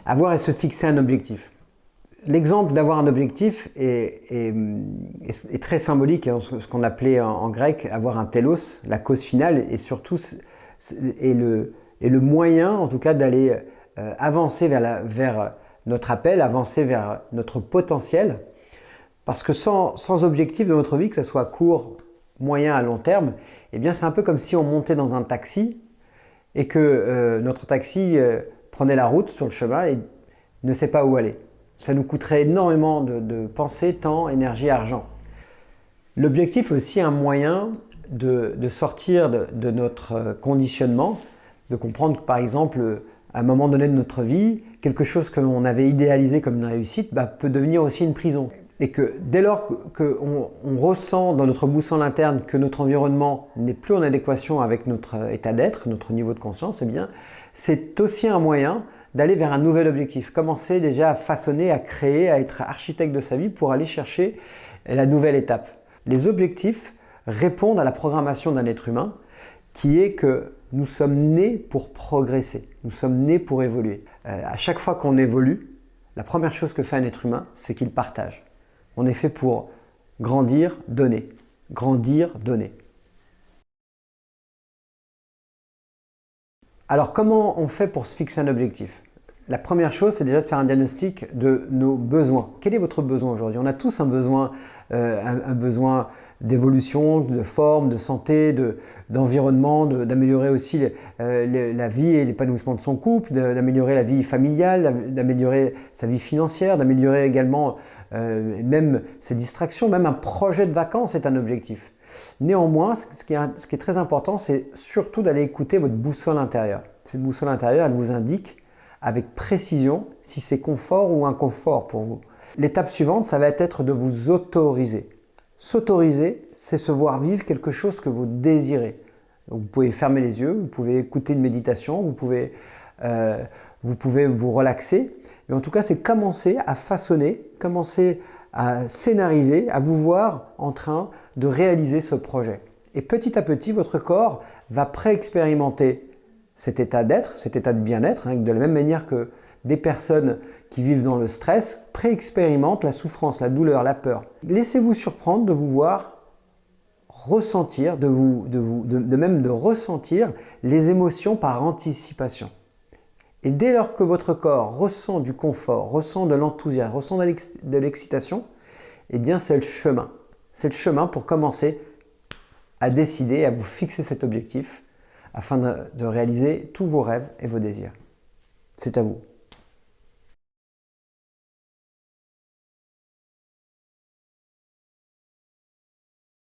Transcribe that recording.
Avoir et se fixer un objectif. L'exemple d'avoir un objectif est très symbolique, hein, ce qu'on appelait en grec avoir un télos, la cause finale, et surtout est le moyen en tout cas d'aller avancer vers notre appel, avancer vers notre potentiel. Parce que sans objectif de notre vie, que ce soit court, moyen, à long terme, eh bien c'est un peu comme si on montait dans un taxi et que notre taxi prenait la route sur le chemin et ne sait pas où aller. Ça nous coûterait énormément de pensée, temps, énergie, argent. L'objectif est aussi un moyen de sortir de notre conditionnement, de comprendre que par exemple, à un moment donné de notre vie, quelque chose qu'on avait idéalisé comme une réussite peut devenir aussi une prison. Et que dès lors qu'on ressent dans notre boussole interne que notre environnement n'est plus en adéquation avec notre état d'être, notre niveau de conscience, eh bien, c'est aussi un moyen d'aller vers un nouvel objectif. Commencer déjà à façonner, à créer, à être architecte de sa vie pour aller chercher la nouvelle étape. Les objectifs répondent à la programmation d'un être humain qui est que nous sommes nés pour progresser, nous sommes nés pour évoluer. À chaque fois qu'on évolue, la première chose que fait un être humain, c'est qu'il partage. On est fait pour grandir, donner. Grandir, donner. Alors, comment on fait pour se fixer un objectif? La première chose, c'est déjà de faire un diagnostic de nos besoins. Quel est votre besoin aujourd'hui? On a tous un besoin d'évolution, de forme, de santé, d'environnement, d'améliorer aussi la vie et l'épanouissement de son couple, d'améliorer la vie familiale, d'améliorer sa vie financière, d'améliorer également même ses distractions. Même un projet de vacances est un objectif. Néanmoins, ce qui est très important, c'est surtout d'aller écouter votre boussole intérieure. Cette boussole intérieure, elle vous indique avec précision si c'est confort ou inconfort pour vous. L'étape suivante, ça va être de vous autoriser. S'autoriser, c'est se voir vivre quelque chose que vous désirez. Donc, vous pouvez fermer les yeux, vous pouvez écouter une méditation, vous pouvez vous relaxer. Mais en tout cas, c'est commencer à façonner, commencer à scénariser, à vous voir en train de réaliser ce projet. Et petit à petit, votre corps va pré-expérimenter cet état d'être, cet état de bien-être, hein, de la même manière que des personnes qui vivent dans le stress pré-expérimentent la souffrance, la douleur, la peur. Laissez-vous surprendre de vous voir ressentir, même de ressentir les émotions par anticipation. Et dès lors que votre corps ressent du confort, ressent de l'enthousiasme, ressent de l'excitation, eh bien c'est le chemin. C'est le chemin pour commencer à décider, à vous fixer cet objectif afin de réaliser tous vos rêves et vos désirs. C'est à vous.